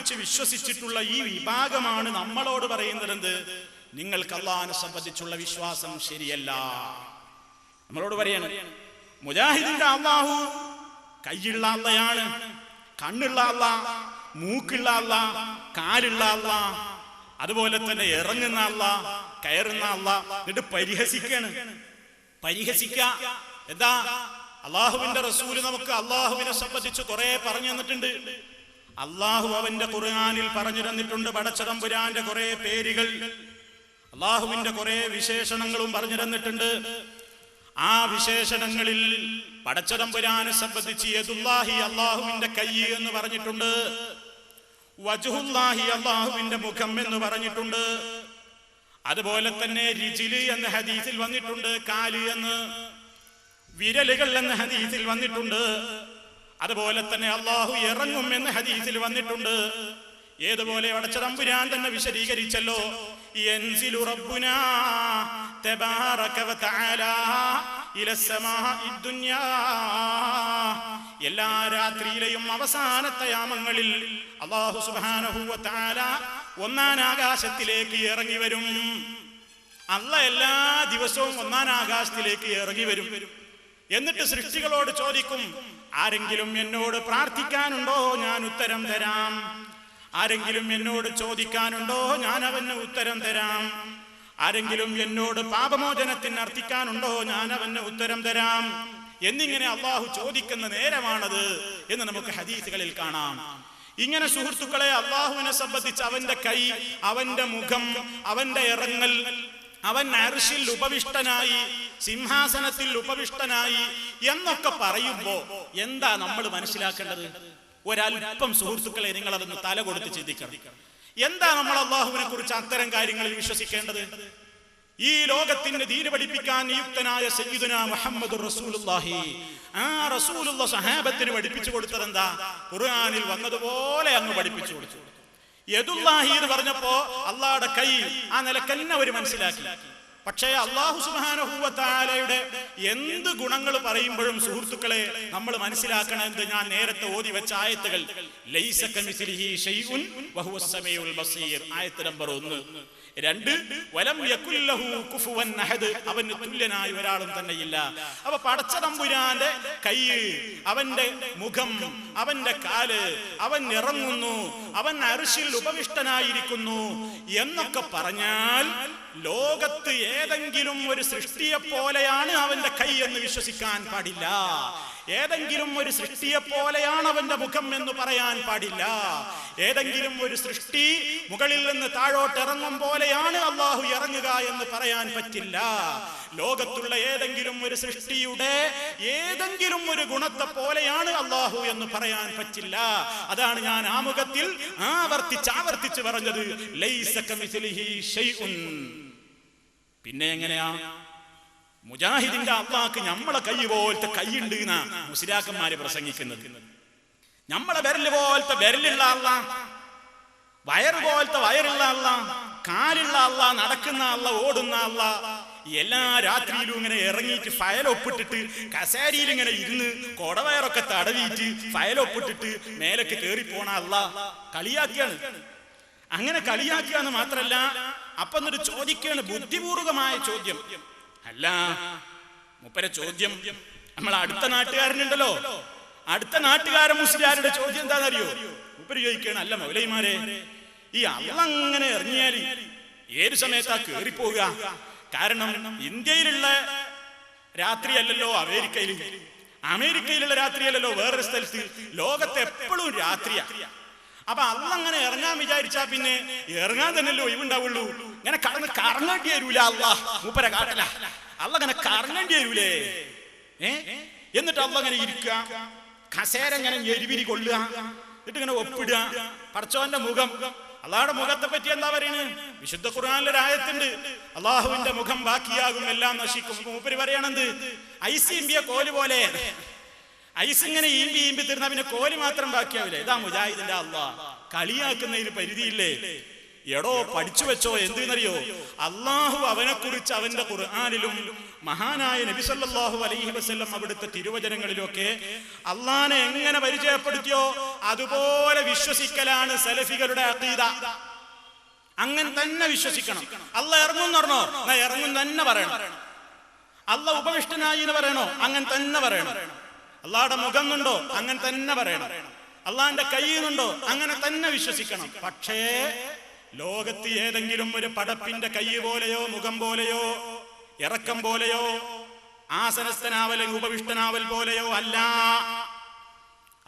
കുറിച്ച് വിശ്വസിച്ചിട്ടുള്ള ഈ വിഭാഗമാണ് നമ്മളോട് പറയുന്നത് എന്ത്? നിങ്ങൾക്ക് അള്ളാഹിനെ സംബന്ധിച്ചുള്ള വിശ്വാസം ശരിയല്ല. നമ്മളോട് പറയാണ് മുജാഹിദിന്റെ അള്ളാഹു കൈയുള്ള അള്ളയാണ്, കണ്ണുള്ള അള്ള, മൂക്കുള്ള അള്ള, കാലുള്ള അള്ള, അതുപോലെ തന്നെ ഇറങ്ങുന്ന അള്ള, കയറുന്ന അള്ള. എന്നിട്ട് പരിഹസിക്ക എന്താ? അള്ളാഹുവിന്റെ റസൂല് നമുക്ക് അള്ളാഹുവിനെ സംബന്ധിച്ച് കുറെ പറഞ്ഞു തന്നിട്ടുണ്ട്. അള്ളാഹു അവന്റെ ഖുർആനിൽ പറഞ്ഞു തന്നിട്ടുണ്ട് പടച്ചതമ്പുരാന്റെ കുറെ പേരുകൾ, അള്ളാഹുവിന്റെ കുറെ വിശേഷണങ്ങളും പറഞ്ഞു തന്നിട്ടുണ്ട്. ആ വിശേഷണങ്ങളിൽ പടച്ചതമ്പുരാനെ സംബന്ധിച്ച് യദുല്ലാഹി അള്ളാഹുവിന്റെ കൈ എന്ന് പറഞ്ഞിട്ടുണ്ട്, വജ്ഹുല്ലാഹി അള്ളാഹുവിന്റെ മുഖം എന്ന് പറഞ്ഞിട്ടുണ്ട്. അതുപോലെ തന്നെ റിജില് എന്ന ഹദീസിൽ വന്നിട്ടുണ്ട്, കാല് എന്ന്, വിരലുകൾ എന്ന ഹദീസിൽ വന്നിട്ടുണ്ട്. അതുപോലെ തന്നെ അള്ളാഹു ഇറങ്ങും എന്ന ഹദീസിൽ വന്നിട്ടുണ്ട്. ഏതുപോലെ പടച്ചതമ്പുരാൻ തന്നെ വിശദീകരിച്ചല്ലോ, യൻസിലു റബ്ബുനാ തബാറക വതആല ഇലസ്സമാഇ ദുനിയാ. എല്ലാ രാത്രിയിലെയും അവസാനത്തെ യാമങ്ങളിൽ അല്ലാഹു സുബ്ഹാനഹു വ തആല ഒന്നാം ആകാശത്തിലേക്ക് ഇറങ്ങി വരും. അല്ലാഹ് എല്ലാ ദിവസവും ഒന്നാം ആകാശത്തിലേക്ക് ഇറങ്ങി വരും. എന്നിട്ട് സൃഷ്ടികളോട് ചോദിക്കും, ആരെങ്കിലും എന്നോട് പ്രാർത്ഥിക്കാനുണ്ടോ? ഞാൻ ഉത്തരം തരാം. ആരെങ്കിലും എന്നോട് ചോദിക്കാനുണ്ടോ? ഞാൻ അവന് ഉത്തരം തരാം. ആരെങ്കിലും എന്നോട് പാപമോചനത്തിന് അർത്ഥിക്കാനുണ്ടോ? ഞാൻ അവന് ഉത്തരം തരാം. എന്നിങ്ങനെ അള്ളാഹു ചോദിക്കുന്ന നേരമാണത് എന്ന് നമുക്ക് ഹദീസുകളിൽ കാണാം. ഇങ്ങനെ സുഹൃത്തുക്കളെ, അള്ളാഹുവിനെ സംബന്ധിച്ച് അവന്റെ കൈ, അവന്റെ മുഖം, അവന്റെ ഇറങ്ങൽ, അവൻ അർശിൽ ഉപവിഷ്ടനായി, സിംഹാസനത്തിൽ ഉപവിഷ്ടനായി എന്നൊക്കെ പറയുമ്പോ എന്താ നമ്മൾ മനസ്സിലാക്കേണ്ടത്? ഒരൽപ്പം സുഹൃത്തുക്കളെ, നിങ്ങൾ അതൊന്ന് തല കൊടുത്ത് ചിന്തിക്കണം. എന്താ നമ്മൾ അള്ളാഹുവിനെ കുറിച്ച് അത്തരം കാര്യങ്ങളിൽ വിശ്വസിക്കേണ്ടത്? ഈ ലോകത്തിന് ദീന് പഠിപ്പിക്കാൻ നിയുക്തനായ സയ്യിദുനാ മുഹമ്മദുർ റസൂലുള്ളാഹി, ആ റസൂലുള്ള സഹാബത്തിന് പഠിപ്പിച്ചു കൊടുത്തത് എന്താ? ഖുർആനിൽ വന്നതുപോലെ അങ്ങ് പഠിപ്പിച്ചു കൊടുത്തു. യദുല്ലാഹി എന്ന് പറഞ്ഞപ്പോ അള്ളാഹുടെ കൈ ആ നിലക്കന്നെ അവർ മനസ്സിലാക്കി. പക്ഷേ അല്ലാഹു സുബ്ഹാനഹു വ തആലയുടെ എന്ത് ഗുണങ്ങൾ പറയുമ്പോഴും സുഹൃത്തുക്കളെ നമ്മൾ മനസ്സിലാക്കണമെന്ന് ഞാൻ നേരത്തെ ഓതി വെച്ച ആയത്തുകൾ, ലൈസ കമിസ്ലിഹി ശൈഉൻ വഹുവസ് സമീഉൽ ബസീർ, ആയത്ത് നമ്പർ 1. 2, വലം യകുൽ ലഹു കുഫുവൻ അഹദ്, അവന് തുല്യനായ ഒരാളും തന്നെയില്ല. അപ്പൊ പടച്ചതമ്പുരാന്റെ കൈ, അവന്റെ മുഖം, അവന്റെ കാല്, അവൻ ഇറങ്ങുന്നു, അവൻ അർശിൽ ഉപവിഷ്ടനായിരിക്കുന്നു എന്നൊക്കെ പറഞ്ഞാൽ ലോകത്ത് ഏതെങ്കിലും ഒരു സൃഷ്ടിയെ പോലെയാണ് അവന്റെ കൈ എന്ന് വിശ്വസിക്കാൻ പാടില്ല. ഏതെങ്കിലും ഒരു സൃഷ്ടിയെ പോലെയാണ് അവന്റെ മുഖം എന്ന് പറയാൻ പാടില്ല. ഏതെങ്കിലും ഒരു സൃഷ്ടി മുകളിൽ നിന്ന് താഴോട്ട് ഇറങ്ങും പോലെയാണ് അള്ളാഹു ഇറങ്ങുക എന്ന് പറയാൻ പറ്റില്ല. ലോകത്തുള്ള ഏതെങ്കിലും ഒരു സൃഷ്ടിയുടെ ഏതെങ്കിലും ഒരു ഗുണത്തെ പോലെയാണ് അള്ളാഹു എന്ന് പറയാൻ പറ്റില്ല. അതാണ് ഞാൻ ആമുഖത്തിൽ ആവർത്തിച്ച് പറഞ്ഞത്, ലൈസ കമിസ്ലിഹി ശൈഉൻ. പിന്നെ എങ്ങനെയാ മുജാഹിദിന്റെ അള്ളാഹ്ക്ക് നമ്മളെ കൈ പോലത്തെ കൈയുണ്ട് എന്നാ മുസ്ലിയാക്കന്മാര് പ്രസംഗിക്കുന്നത്? നമ്മളെ വിരല് പോലത്തെ വിരലുള്ള അള്ള, വയറ് പോലത്തെ വയറുള്ള അള്ള, കാലുള്ള അള്ള, നടക്കുന്ന അള്ള, ഓടുന്ന അള്ള, എല്ലാ രാത്രിയിലും ഇങ്ങനെ ഇറങ്ങിയിട്ട് ഫയലൊപ്പിട്ടിട്ട് കസേരയിൽ ഇങ്ങനെ ഇരുന്ന് കൊടവയറൊക്കെ തടവിയിട്ട് ഫയലൊപ്പിട്ടിട്ട് മേലൊക്കെ കേറി പോണ അള്ള കളിയാക്കിയാണ്. അങ്ങനെ കളിയാക്കിയാന്ന് മാത്രല്ല, അപ്പൊ എന്നൊരു ചോദിക്കാണ്, ബുദ്ധിപൂർവകമായ ചോദ്യം അല്ല. മൂപ്പരെ ചോദ്യം നമ്മൾ അടുത്ത നാട്ടുകാരനുണ്ടല്ലോ, അടുത്ത നാട്ടുകാരൻ മുസ്ലിയാരുടെ ചോദ്യം എന്താണെന്നറിയോ? മൂപ്പര് ചോദിക്കാണ്, അല്ല മൗലവിമാരെ, ഈ അള്ള അങ്ങനെ ഇറങ്ങിയാല് ഏത് സമയത്താ കേറിപ്പോവുക? കാരണം ഇന്ത്യയിലുള്ള രാത്രിയല്ലല്ലോ അമേരിക്കയിലുള്ള രാത്രിയല്ലല്ലോ വേറൊരു സ്ഥലത്ത്, ലോകത്ത് എപ്പോഴും രാത്രിയാ. അപ്പൊ അള്ള അങ്ങനെ ഇറങ്ങാൻ വിചാരിച്ചാ പിന്നെ ഇറങ്ങാൻ തന്നെയല്ലോ ഒഴിവുണ്ടാവുള്ളൂ. ഇങ്ങനെ കറങ്ങേണ്ടി വരൂല അള്ള, മൂപ്പര കാട്ടല. അള്ള അങ്ങനെ കറങ്ങേണ്ടി വരൂലേ? എന്നിട്ട് അള്ള അങ്ങനെ ഇരിക്കുക, കസേര ഇങ്ങനെ എരിവിരി കൊള്ളുക, എന്നിട്ട് ഇങ്ങനെ ഒപ്പിടുക. പടച്ചോന്റെ മുഖം, അള്ളാഹുടെ മുഖത്തെ പറ്റി എന്താ പറയുന്നത്? വിശുദ്ധ ഖുർആനിലൊരു ആയത്തുണ്ട്, അള്ളാഹുവിന്റെ മുഖം ബാക്കിയാകും, എല്ലാം നശിക്കും. മൂപ്പര് പറയണത് ഐസ് ഈമ്പിയ കോല് പോലെ, ഐസ് ഇങ്ങനെ ഈമ്പി തീർന്ന പിന്നെ കോല് മാത്രം ബാക്കിയാവില്ലേ? ഇതാ മുജാഹിദിന്റെ അള്ളാഹ്. കളിയാക്കുന്നതിന് പരിധിയില്ലേ? എടോ പഠിച്ചു വെച്ചോ, എന്തിനറിയോ? അള്ളാഹു അവനെ കുറിച്ച് അവന്റെ ഖുർആനിലും മഹാനായ നബി സല്ലല്ലാഹു അലൈഹി വസല്ലം അവിടുത്തെ തിരുവചനങ്ങളിലൊക്കെ അള്ളാനെ എങ്ങനെ പരിചയപ്പെടുത്തിയോ അതുപോലെ വിശ്വസിക്കലാണ് സലഫികളുടെ അഖീദ. അങ്ങനെ തന്നെ വിശ്വസിക്കണം. അല്ല ഇറങ്ങും പറഞ്ഞോ, ഇറങ്ങും തന്നെ പറയണം. അല്ല ഉപവിഷ്ടനായി എന്ന് പറയണോ, അങ്ങനെ തന്നെ പറയണം. അള്ളാഹുടെ മുഖം കൊണ്ടോ, അങ്ങനെ തന്നെ പറയണം. അള്ളാഹിന്റെ കയ്യുന്നുണ്ടോ, അങ്ങനെ തന്നെ വിശ്വസിക്കണം. പക്ഷേ ലോകത്ത് ഏതെങ്കിലും ഒരു പടപ്പിന്റെ കൈ പോലെയോ മുഖം പോലെയോ ഇറക്കം പോലെയോ ആസനസ്ഥനാവൽ ഉപവിഷ്ടനാവൽ പോലെയോ അല്ല.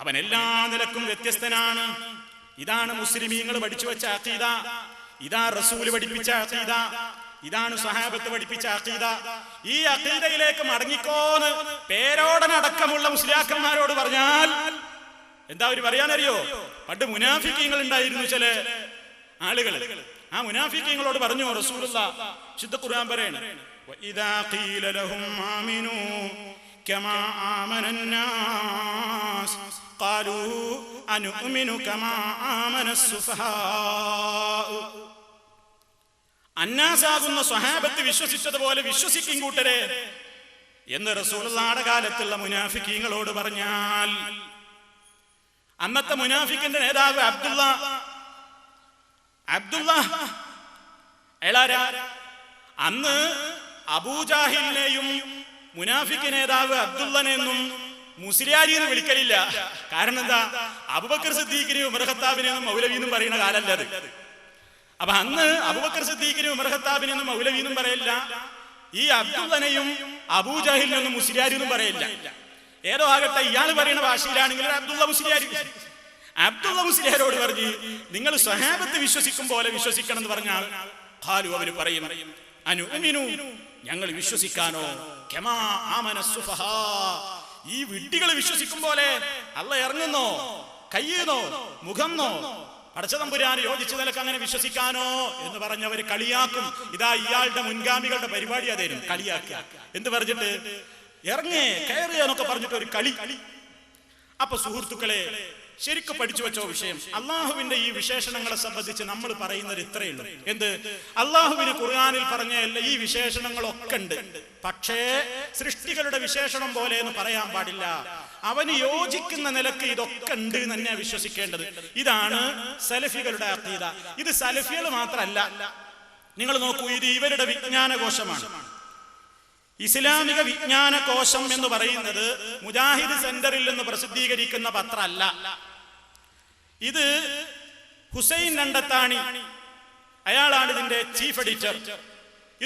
അവൻ എല്ലാ നിലക്കും വ്യത്യസ്തനാണ്. ഇതാണ് മുസ്ലിമീങ്ങൾ പഠിച്ചു വെച്ച അഖീദ. ഇതാ റസൂല് പഠിപ്പിച്ച അഖീദ. ഇതാണ് സഹാബത്ത് പഠിപ്പിച്ച അഖീദ. ഈ അഖീദയിലേക്ക് മടങ്ങിക്കോന്ന് പേരോടനടക്കമുള്ള മുസ്ലിയാക്കന്മാരോട് പറഞ്ഞാൽ എന്താ അവര് പറയാനറിയോ? പണ്ട് മുനാഫിക്കീങ്ങൾ ഉണ്ടായിരുന്നു ചില ആളുകൾ. ആ മുനാഫിക്കീങ്ങളോട് പറഞ്ഞു റസൂലുള്ളാഹ് വിശുദ്ധ ഖുർആൻ പറയാണ്, വഇദാ ഖീല ലഹും ആമിനൂ കമാ ആമനന്നാസ് ഖാലൂ അനുഅ്മിനു കമാ ആമനസ്സുഫഹാ. അന്നാസാകുന്ന സ്വഹാബത്ത് വിശ്വസിച്ചതുപോലെ വിശ്വസിക്കും കൂട്ടരെ എന്ന് റസൂലുള്ളാഹിയുടെ കാലത്തുള്ള മുനാഫിക്കീങ്ങളോട് പറഞ്ഞാൽ, അന്നത്തെ മുനാഫിക്കിന്റെ നേതാവ് അബ്ദുള്ള അന്ന് അബൂജാഹിലിനെയും മുനാഫിക്ക് നേതാവ് അബ്ദുള്ളനെയൊന്നും മുസ്ലിയാരിന്ന് വിളിക്കലില്ല. കാരണം എന്താ? അബൂബക്കർ സിദ്ദീഖിനെയും ഉമർ ഖത്താബിനെയും മൗലവിന്നും പറയുന്ന കാലല്ല അത്. അപ്പൊ അന്ന് അബൂബക്കർ സിദ്ദീഖിനെയും ഉമർ ഖത്താബിനെയൊന്നും മൗലവിന്നും പറയില്ല. ഈ അബ്ദുള്ളനെയും അബൂജാഹിലിനെയൊന്നും മുസ്ലിയാരിന്നും പറയില്ല. ഏതോ ആകട്ടെ, ഇയാൾ പറയുന്ന ഭാഷയിലാണെങ്കിൽ അബ്ദുള്ള മുസ്ലിയാരോട് പറഞ്ഞു, നിങ്ങൾ സ്വഹാബത്ത് വിശ്വസിക്കും പോലെ വിശ്വസിക്കണം എന്ന് പറഞ്ഞാൽ ഖാലു അവര് പറയും, അനുഅ്മിനു ഞങ്ങൾ വിശ്വസിക്കാനോ കമാ ആമനസ്സുഫഹാ ഈ വിഡ്ഢികൾ വിശ്വസിക്കും പോലെ അല്ല ഇറങ്ങുന്നോ, കയ്യുന്നോ, മുഖന്നോ പടച്ചതമ്പുരാന് യോജിച്ച നിലക്ക് അങ്ങനെ വിശ്വസിക്കാനോ എന്ന് പറഞ്ഞവര് കളിയാക്കും. ഇതാ ഇയാളുടെ മുൻഗാമികളുടെ പരിപാടി അതായിരുന്നു, കളിയാക്കുക. എന്ത് പറഞ്ഞിട്ട്? ഇറങ്ങേ കയറുക എന്നൊക്കെ പറഞ്ഞിട്ട് ഒരു കളി. അപ്പൊ സുഹൃത്തുക്കളെ, ശരിക്കും പഠിച്ചു വെച്ചോ വിഷയം. അള്ളാഹുവിന്റെ ഈ വിശേഷണങ്ങളെ സംബന്ധിച്ച് നമ്മൾ പറയുന്നത് ഇത്രയേ ഉള്ളൂ. എന്ത്? അള്ളാഹുവിന് ഖുർആനിൽ പറഞ്ഞ ഈ വിശേഷണങ്ങളൊക്കെ ഉണ്ട്. പക്ഷേ സൃഷ്ടികളുടെ വിശേഷണം പോലെ എന്ന് പറയാൻ പാടില്ല. അവന് യോജിക്കുന്ന നിലക്ക് ഇതൊക്കെ ഉണ്ട് എന്ന് തന്നെ വിശ്വസിക്കേണ്ടത്. ഇതാണ് സലഫികളുടെ അഖീദ. ഇത് സലഫികൾ മാത്രമല്ല. നിങ്ങൾ നോക്കൂ, ഇത് ഇവരുടെ വിജ്ഞാനകോശമാണ്. ഇസ്ലാമിക വിജ്ഞാന കോശം എന്ന് പറയുന്നത് മുജാഹിദ് സെന്ററിൽ നിന്ന് പ്രസിദ്ധീകരിക്കുന്ന പത്രമല്ല. ഇത് ഹുസൈൻ രണ്ടത്താണി, അയാളാണ് ഇതിന്റെ ചീഫ് എഡിറ്റർ.